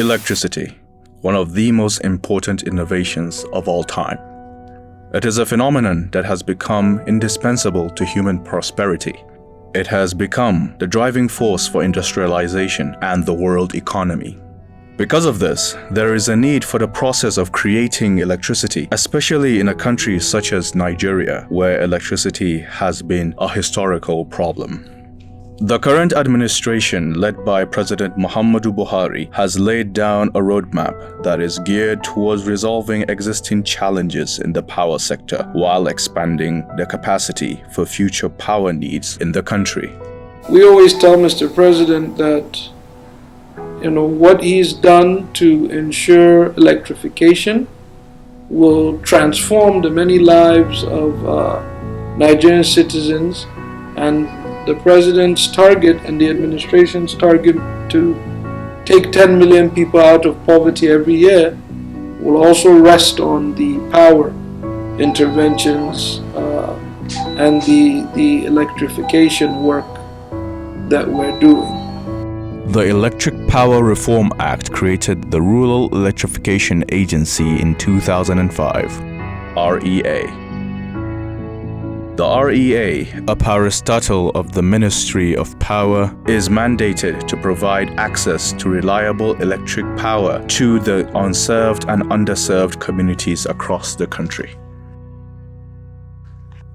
Electricity, one of the most important innovations of all time. It is a phenomenon that has become indispensable to human prosperity. It has become the driving force for industrialization and the world economy. Because of this, there is a need for the process of creating electricity, especially in a country such as Nigeria, where electricity has been a historical problem. The current administration, led by President Muhammadu Buhari, has laid down a roadmap that is geared towards resolving existing challenges in the power sector while expanding the capacity for future power needs in the country. We always tell Mr. President that what he's done to ensure electrification will transform the many lives of Nigerian citizens, and the President's target and the administration's target to take 10 million people out of poverty every year will also rest on the power interventions and the electrification work that we're doing. The Electric Power Reform Act created the Rural Electrification Agency in 2005, REA. The REA, a parastatal of the Ministry of Power, is mandated to provide access to reliable electric power to the unserved and underserved communities across the country.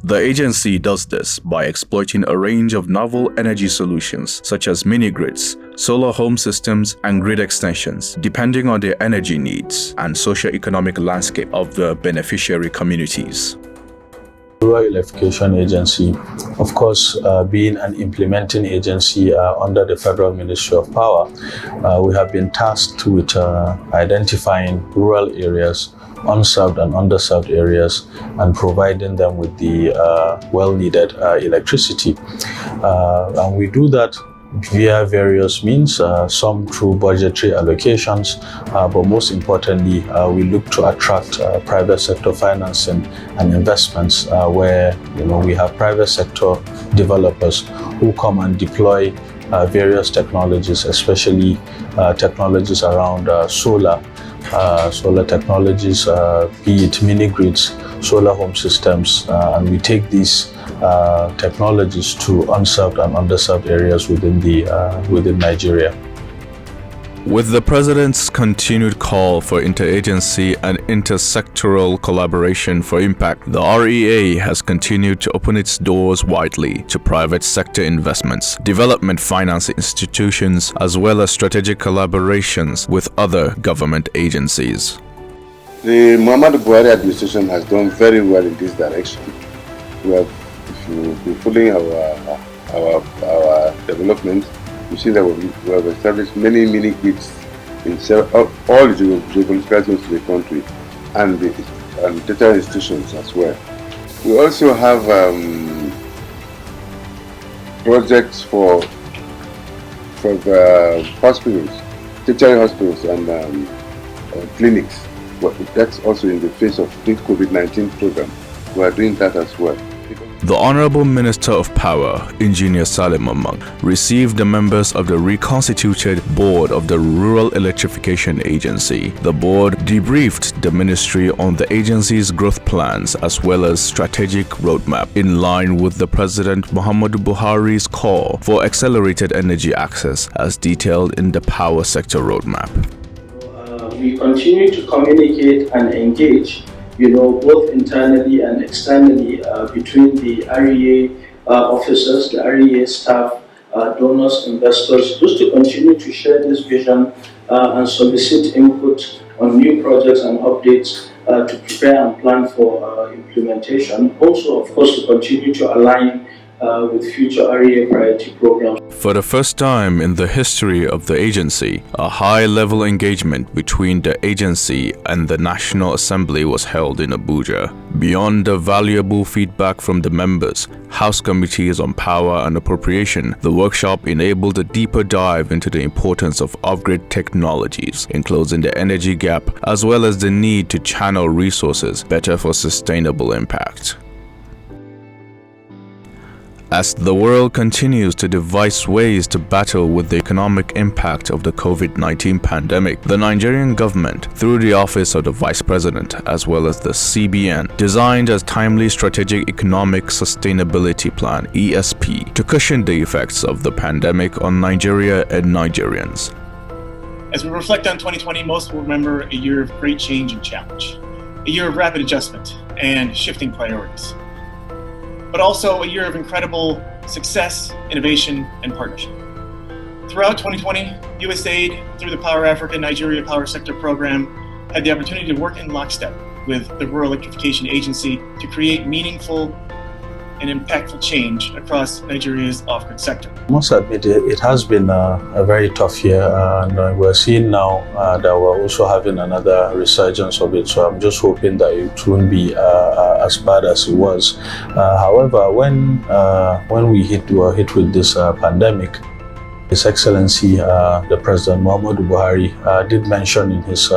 The agency does this by exploiting a range of novel energy solutions such as mini-grids, solar home systems, and grid extensions, depending on their energy needs and socio-economic landscape of the beneficiary communities. Rural Electrification Agency, of course, being an implementing agency under the Federal Ministry of Power, we have been tasked with identifying rural areas, unserved and underserved areas, and providing them with the well-needed electricity. And we do that via various means, some through budgetary allocations, but most importantly, we look to attract private sector financing and investments where we have private sector developers who come and deploy various technologies, especially technologies around solar technologies, be it mini-grids, solar home systems, and we take these technologies to unserved and underserved areas within Nigeria. With the President's continued call for interagency and intersectoral collaboration for impact, the REA has continued to open its doors widely to private sector investments, development finance institutions, as well as strategic collaborations with other government agencies. The Muhammadu Buhari administration has done very well in this direction. If you be following our development, you see that we have established many mini-grids in all the geographical zones of the country and data institutions as well. We also have projects for the hospitals, tertiary hospitals and clinics. That's also in the face of the COVID-19 program. We are doing that as well. The Honorable Minister of Power, Engineer Salim Mamman, received the members of the reconstituted board of the Rural Electrification Agency. The board debriefed the ministry on the agency's growth plans as well as strategic roadmap in line with the President Muhammadu Buhari's call for accelerated energy access as detailed in the power sector roadmap. We continue to communicate and engage both internally and externally between the REA officers, the REA staff, donors, investors, just to continue to share this vision and solicit input on new projects and updates to prepare and plan for implementation. Also, of course, to continue to align with future REA priority programs. For the first time in the history of the agency, a high-level engagement between the agency and the National Assembly was held in Abuja. Beyond the valuable feedback from the members, House Committees on Power and Appropriation, the workshop enabled a deeper dive into the importance of off-grid technologies in closing the energy gap, as well as the need to channel resources better for sustainable impact. As the world continues to devise ways to battle with the economic impact of the COVID-19 pandemic, the Nigerian government, through the Office of the Vice President as well as the CBN, designed a timely Strategic Economic Sustainability Plan (ESP) to cushion the effects of the pandemic on Nigeria and Nigerians. As we reflect on 2020, most will remember a year of great change and challenge, a year of rapid adjustment and shifting priorities, but also a year of incredible success, innovation, and partnership. Throughout 2020, USAID, through the Power Africa Nigeria Power Sector Program, had the opportunity to work in lockstep with the Rural Electrification Agency to create meaningful and impactful change across Nigeria's off-grid sector. I must admit, it has been a very tough year, and we're seeing now that we're also having another resurgence of it, so I'm just hoping that it won't be as bad as it was. However, when we were hit with this pandemic, His Excellency, the President Muhammadu Buhari, did mention in his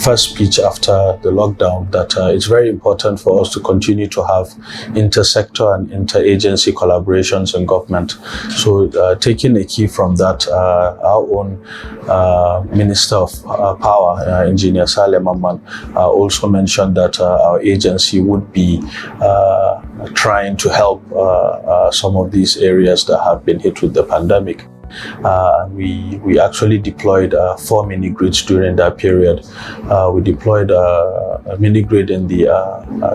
first speech after the lockdown that it's very important for us to continue to have intersector and interagency collaborations in government. So taking a key from that, our own Minister of Power, Engineer Saleh Mamman, also mentioned that our agency would be trying to help some of these areas that have been hit with the pandemic. We actually deployed 4 mini grids during that period. We deployed a mini grid in the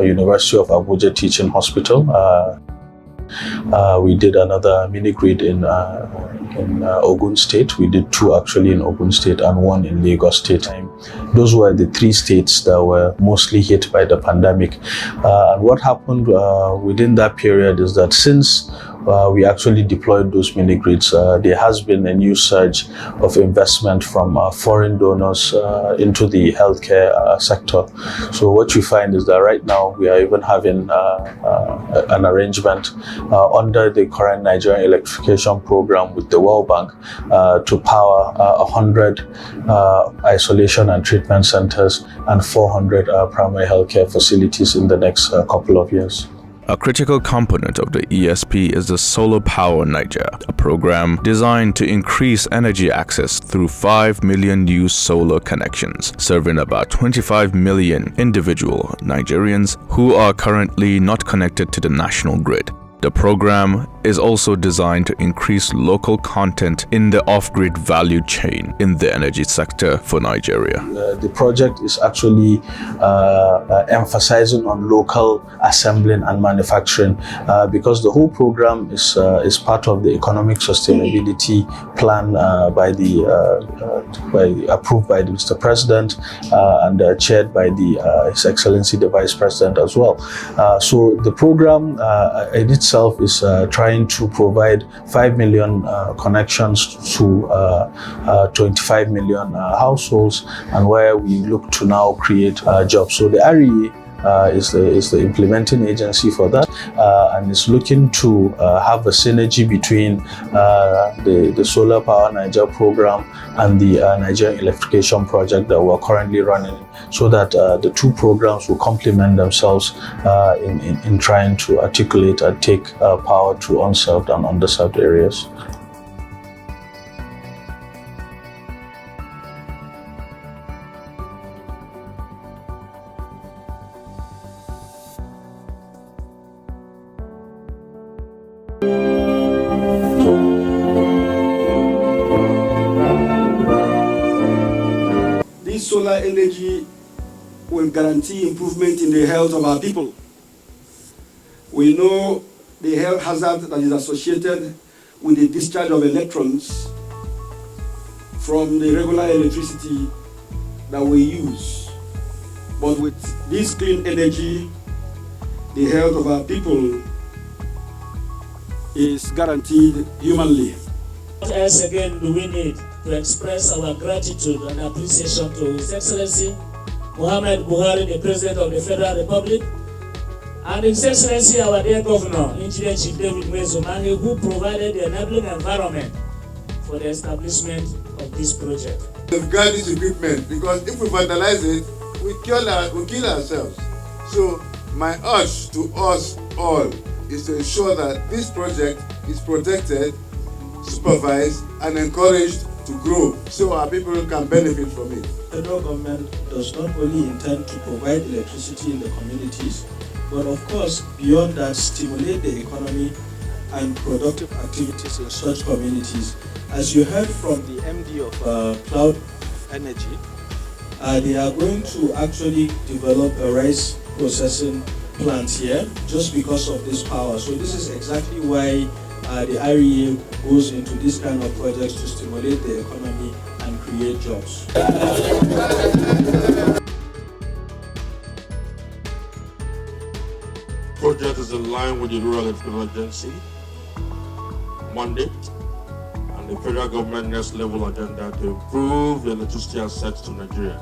University of Abuja Teaching Hospital. We did another mini grid in Ogun State. We did 2 actually in Ogun State and 1 in Lagos State. Those were the 3 states that were mostly hit by the pandemic. And what happened within that period is that since we actually deployed those mini grids, there has been a new surge of investment from foreign donors into the healthcare sector. So what you find is that right now we are even having an arrangement under the current Nigerian Electrification program with the World Bank to power 100 isolation and treatment centers and 400 primary healthcare facilities in the next couple of years. A critical component of the ESP is the Solar Power Niger, a program designed to increase energy access through 5 million new solar connections, serving about 25 million individual Nigerians who are currently not connected to the national grid. The program is also designed to increase local content in the off-grid value chain in the energy sector for Nigeria. The project is actually emphasizing on local assembling and manufacturing because the whole program is part of the economic sustainability plan approved by Mr. President and chaired by His Excellency the Vice President as well. So the program in itself is trying to provide 5 million connections to 25 million households, and where we look to now create jobs. So the REA is the implementing agency for that, and is looking to have a synergy between the Solar Power Niger program and the Nigerian Electrification project that we're currently running, so that the 2 programs will complement themselves in trying to articulate and take power to unserved and underserved areas. This solar energy will guarantee improvement in the health of our people. We know the health hazard that is associated with the discharge of electrons from the regular electricity that we use. But with this clean energy, the health of our people is guaranteed humanly. What else again do we need to express our gratitude and appreciation to His Excellency Muhammad Buhari, the President of the Federal Republic, and His Excellency our dear Governor, Engineer Chief David Mwezomangi, who provided the enabling environment for the establishment of this project. Safeguard this equipment, because if we vandalize it, we kill ourselves. So my urge to us all is to ensure that this project is protected, supervised, and encouraged to grow so our people can benefit from it. The federal government does not only intend to provide electricity in the communities, but of course, beyond that, stimulate the economy and productive activities in such communities. As you heard from the MD of Cloud Energy, they are going to actually develop a rice processing plant here just because of this power. So this is exactly why the REA goes into this kind of projects to stimulate the economy and create jobs. Project is in line with the Rural Emergency mandate and the federal government next level agenda to improve the electricity access to Nigeria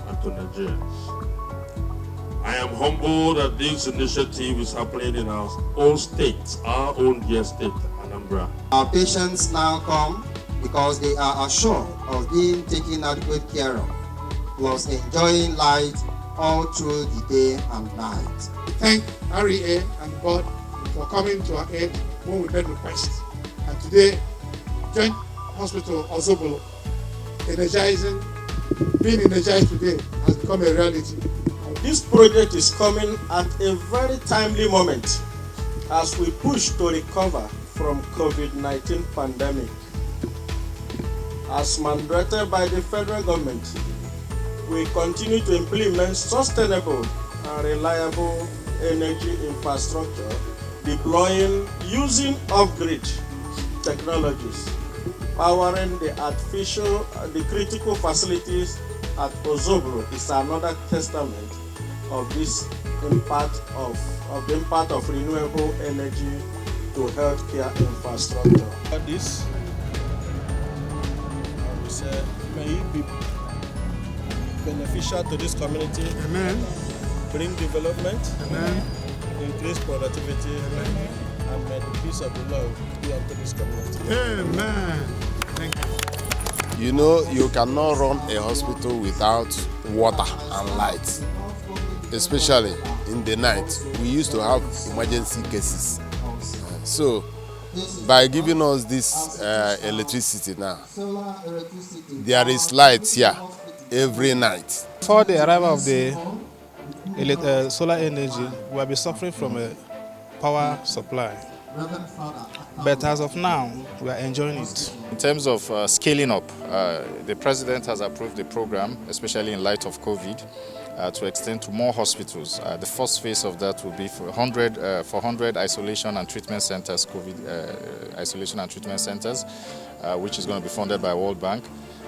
and to Nigerians. I am humbled that this initiative is happening in our own state, our own dear state, Anambra. Our patients now come because they are assured of being taken adequate care of, plus enjoying light all through the day and night. We thank REA and God for coming to our aid when we made requests. And today, Joint Hospital Ozobolo, being energized today has become a reality. This project is coming at a very timely moment as we push to recover from COVID-19 pandemic. As mandated by the federal government, we continue to implement sustainable and reliable energy infrastructure, deploying using off-grid technologies, powering the critical facilities at Ozobro is another testament of this impact of renewable energy to healthcare infrastructure. This, I would say, may it be beneficial to this community. Amen. Bring development. Amen. Increase productivity. Amen. And may the peace of the Lord be unto this community. Amen. Thank you. You know, you cannot run a hospital without water and light, especially in the night. We used to have emergency cases. So, by giving us this electricity now, there is light here every night. Before the arrival of the solar energy, we will be suffering from a power supply. But as of now, we are enjoying it. In terms of scaling up, the President has approved the program, especially in light of COVID, to extend to more hospitals. The first phase of that will be for 100 isolation and treatment centers, COVID isolation and treatment centers, which is going to be funded by World Bank.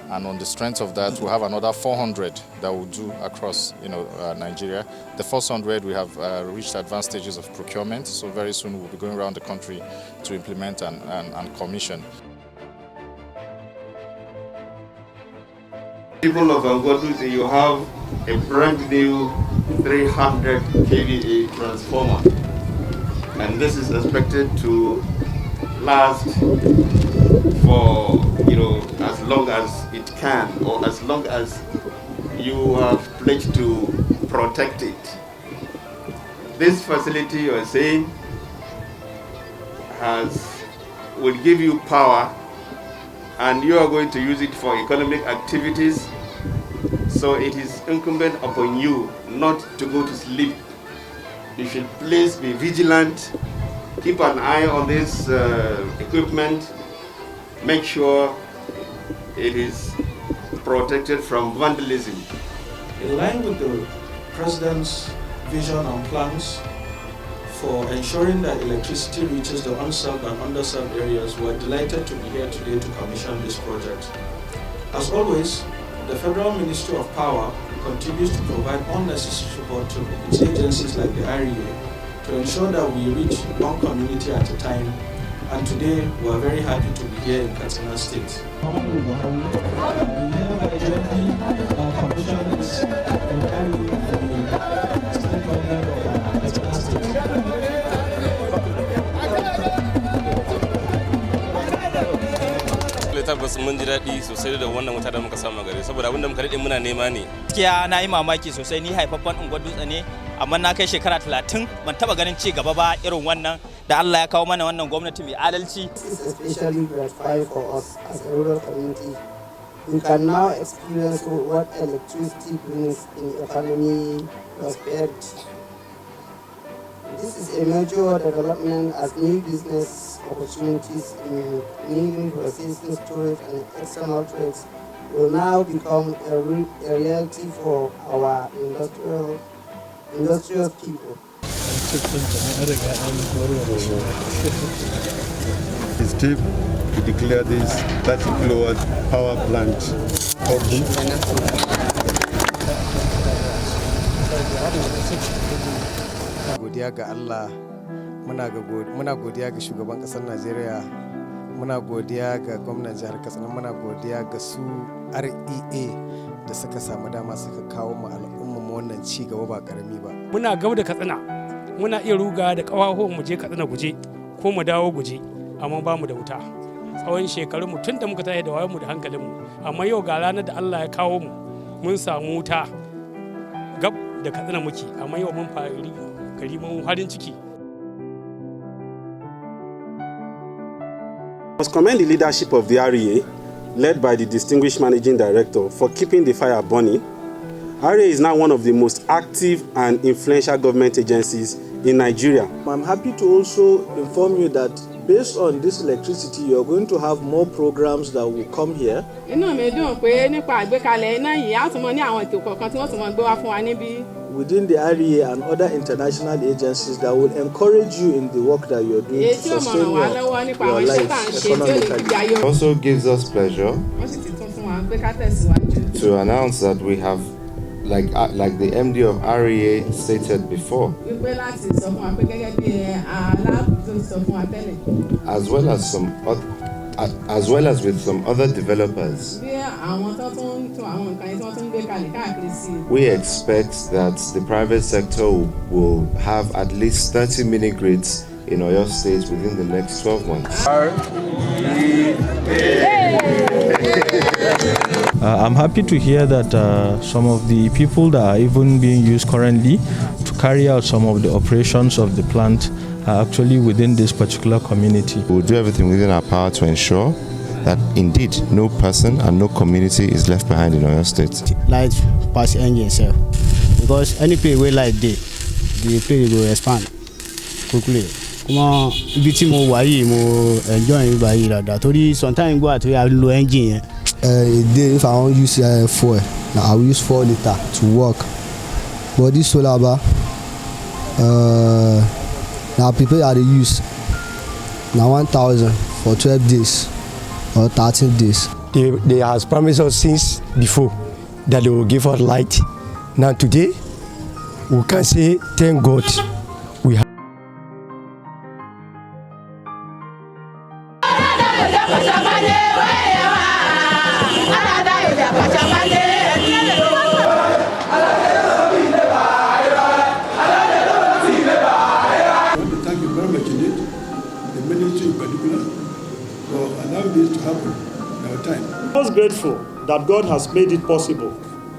And on the strength of that, we'll have another 400 that we'll do across Nigeria. The first 100, we have reached advanced stages of procurement, so very soon we'll be going around the country to implement and commission. People of Angodu, you have a brand new 300 kVA transformer, and this is expected to last for as long as it can, or as long as you have pledged to protect it. This facility, you are saying, will give you power, and you are going to use it for economic activities. So it is incumbent upon you not to go to sleep. You should please be vigilant, keep an eye on this equipment, make sure it is protected from vandalism. In line with the President's vision and plans for ensuring that electricity reaches the unserved and underserved areas, we are delighted to be here today to commission this project. As always, the Federal Ministry of Power continues to provide all necessary support to its agencies like the REA to ensure that we reach one community at a time. And today, we are very happy to be here in Katsina State. Tabbas mun ji daɗi sosai da wannan wuta da muka samu gare saboda abinda muka daɗe muna nema ne. Gaskiya na yi mamaki sosai, ni haifaffen unguwar Dutse ne amma na kai shekara 30 ban taba ganin ci gaba ba irin wannan da Allah ya kawo mana wannan gwamnati mai adalci. This is especially gratifying for us as a rural community. We can now experience what electricity brings in economy prosperity. This is a major development as new business opportunities in milling, processing, storage, and external trades will now become a reality for our industrial people. It's time to declare this 30 kilowatt power plant open. Godiya ga Allah, muna godiya ga shugaban ƙasar Najeriya, muna godiya ga gwamnan jihar Katsina, muna godiya ga su REA da suka samu dama suka kawo mu al'umma mu wannan ci gaba ba karami ba. Muna gaba da Katsina, muna iya ruga da ƙawaho mu je Katsina guje ko mu dawo guje, amma ba mu da wuta. Tsawon shekaru mu tun da muka tashi da wayar mu da hankalin mu, amma yau ga ranar da Allah ya kawo mu mun samu wuta gab da Katsina muke, amma yau mun fari kariman farin ciki. I must commend the leadership of the REA, led by the distinguished managing director, for keeping the fire burning. REA is now one of the most active and influential government agencies in Nigeria. I'm happy to also inform you that based on this electricity, you're going to have more programs that will come here. Within the REA and other international agencies that will encourage you in the work that you're doing to sustain your life economically. It also gives us pleasure to announce that we have, like the MD of REA stated before, as well as with some other developers, we expect that the private sector will have at least 30 mini grids in Oyo State within the next 12 months. I'm happy to hear that some of the people that are even being used currently to carry out some of the operations of the plant are actually within this particular community. We'll do everything within our power to ensure that indeed no person and no community is left behind in Oyo State. Light pass engine self, because any place where light dey, the place will expand quickly. Kuma ibi tí mo wà yìí mo enjoy ibi yìí dáadáa torí sometimes go àti lo engine yẹn. A day if I wan use fuel, I will use 4 litre to work. But this solar bar, now people are the use now 1,000 for 12 days or 13 days. They has promised us since before that they will give us light. Now today, we can say thank God we have. I'm most grateful that God has made it possible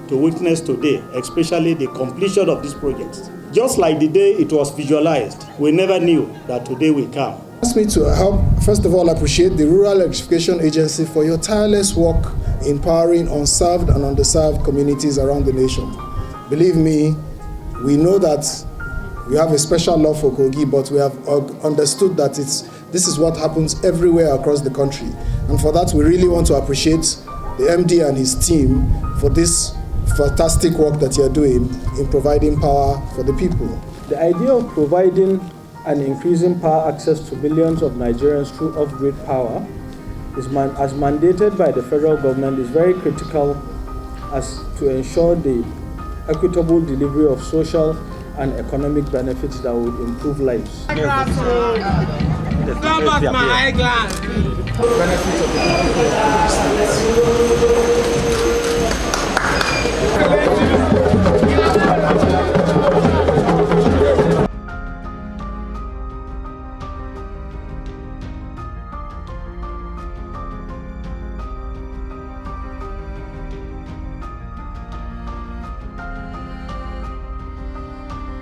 to witness today, especially the completion of this project. Just like the day it was visualized, we never knew that today will come. Ask me to help, first of all, appreciate the Rural Electrification Agency for your tireless work empowering unserved and underserved communities around the nation. Believe me, we know that we have a special love for Kogi, but we have understood that this is what happens everywhere across the country. And for that, we really want to appreciate the MD and his team for this fantastic work that you're doing in providing power for the people. The idea of providing and increasing power access to millions of Nigerians through off-grid power as mandated by the federal government is very critical as to ensure the equitable delivery of social and economic benefits that would improve lives. Benefits of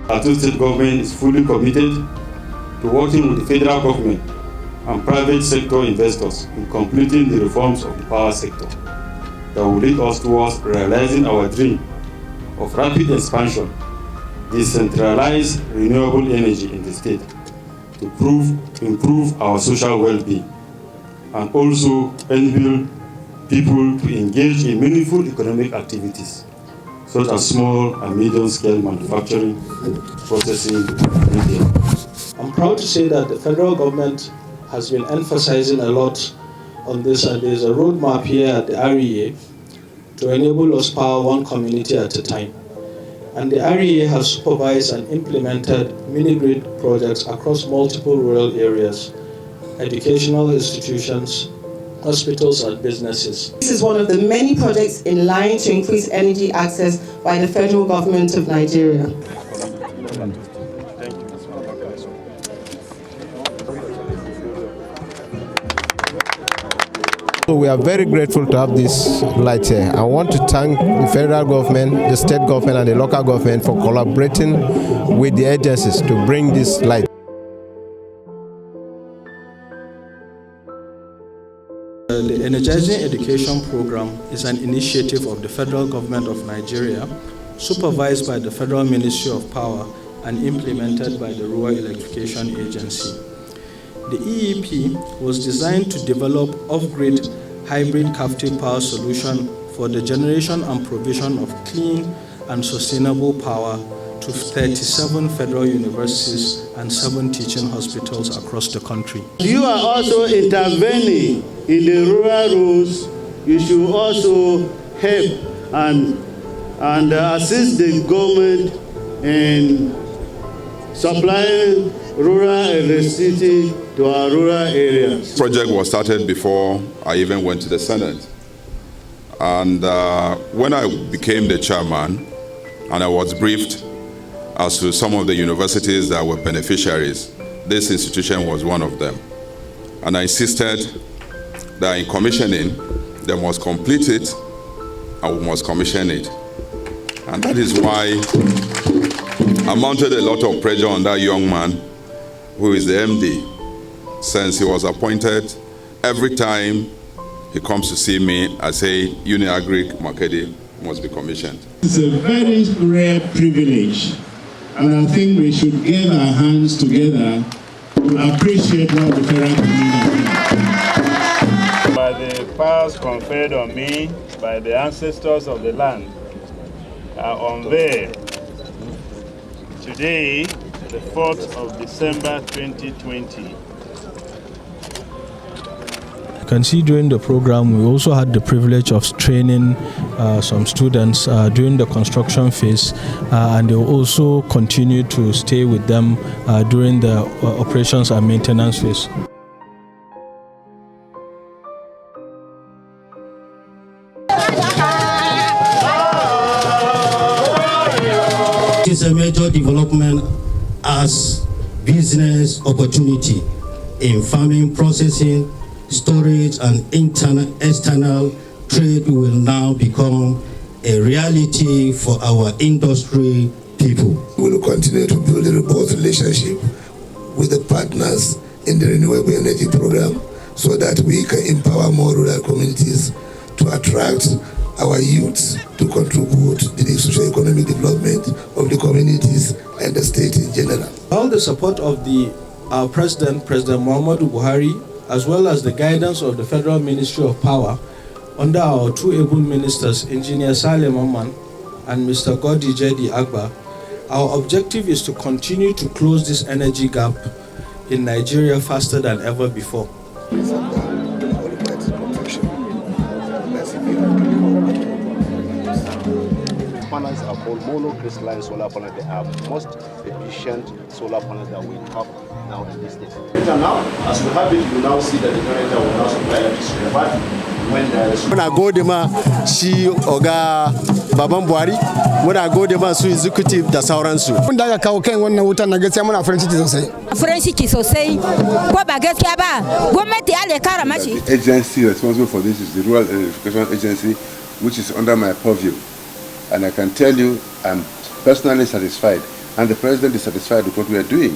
Plateau State government is fully committed to working with the federal government and private sector investors in completing the reforms of the power sector that will lead us towards realizing our dream of rapid expansion, decentralized renewable energy in the state to improve our social well-being and also enable people to engage in meaningful economic activities such as small and medium-scale manufacturing, processing, and retail. I'm proud to say that the federal government has been emphasizing a lot on this, and there's a roadmap here at the REA to enable us power one community at a time. And the REA has supervised and implemented mini-grid projects across multiple rural areas, educational institutions, hospitals and businesses. This is one of the many projects in line to increase energy access by the federal government of Nigeria. So we are very grateful to have this light here. I want to thank the federal government, the state government and the local government for collaborating with the agencies to bring this light. The Energizing Education Program is an initiative of the federal government of Nigeria, supervised by the Federal Ministry of Power and implemented by the REA Electrification Agency. The EEP was designed to develop off-grid hybrid captive power solution for the generation and provision of clean and sustainable power to 37 federal universities and 7 teaching hospitals across the country. You are also intervening in the rural roads. You should also help and assist the government in supplying rural electricity to our rural areas. The project was started before I even went to the Senate. And when I became the chairman and I was briefed as to some of the universities that were beneficiaries, this institution was one of them. And I insisted that in commissioning, they must complete it and we must commission it. And that is why I mounted a lot of pressure on that young man who is the MD. Since he was appointed, every time he comes to see me, I say, Uni-Agric Makedi must be commissioned. It's a very rare privilege, and I think we should get our hands together to appreciate what the federal community has done. By the powers conferred on me by the ancestors of the land, are unveiled today, the 4th of December 2020. You can see during the program we also had the privilege of training some students during the construction phase, and they will also continue to stay with them during the operations and maintenance phase. It is a major development as business opportunity in farming, processing, storage and external trade will now become a reality for our industry people. We will continue to build a robust relationship with the partners in the Renewable Energy Program so that we can empower more rural communities to attract our youths to contribute to the socio-economic development of the communities and the state in general. All the support of our President Muhammadu Buhari, as well as the guidance of the Federal Ministry of Power under our 2 able ministers, Engineer Saleh Maman and Mr. Godi Jedi Agba, our objective is to continue to close this energy gap in Nigeria faster than ever before. Panels are called monocrystalline solar panels. They are most efficient solar panels that we have now in this state. Now, as we have it, you now see that the generator will now supply electricity to the battery when there is. Muna gode ma shi Oga Baban Buhari, muna gode ma su executive da sauransu. Mun da aka kawo kan wannan wutan na gaskiya muna farin ciki sosai. Farin ciki sosai. Ko ba gaskiya ba, gwamnati ya kara mashi. The agency responsible for this is the Rural Electrification Agency, which is under my purview. And I can tell you, I'm personally satisfied and the president is satisfied with what we are doing.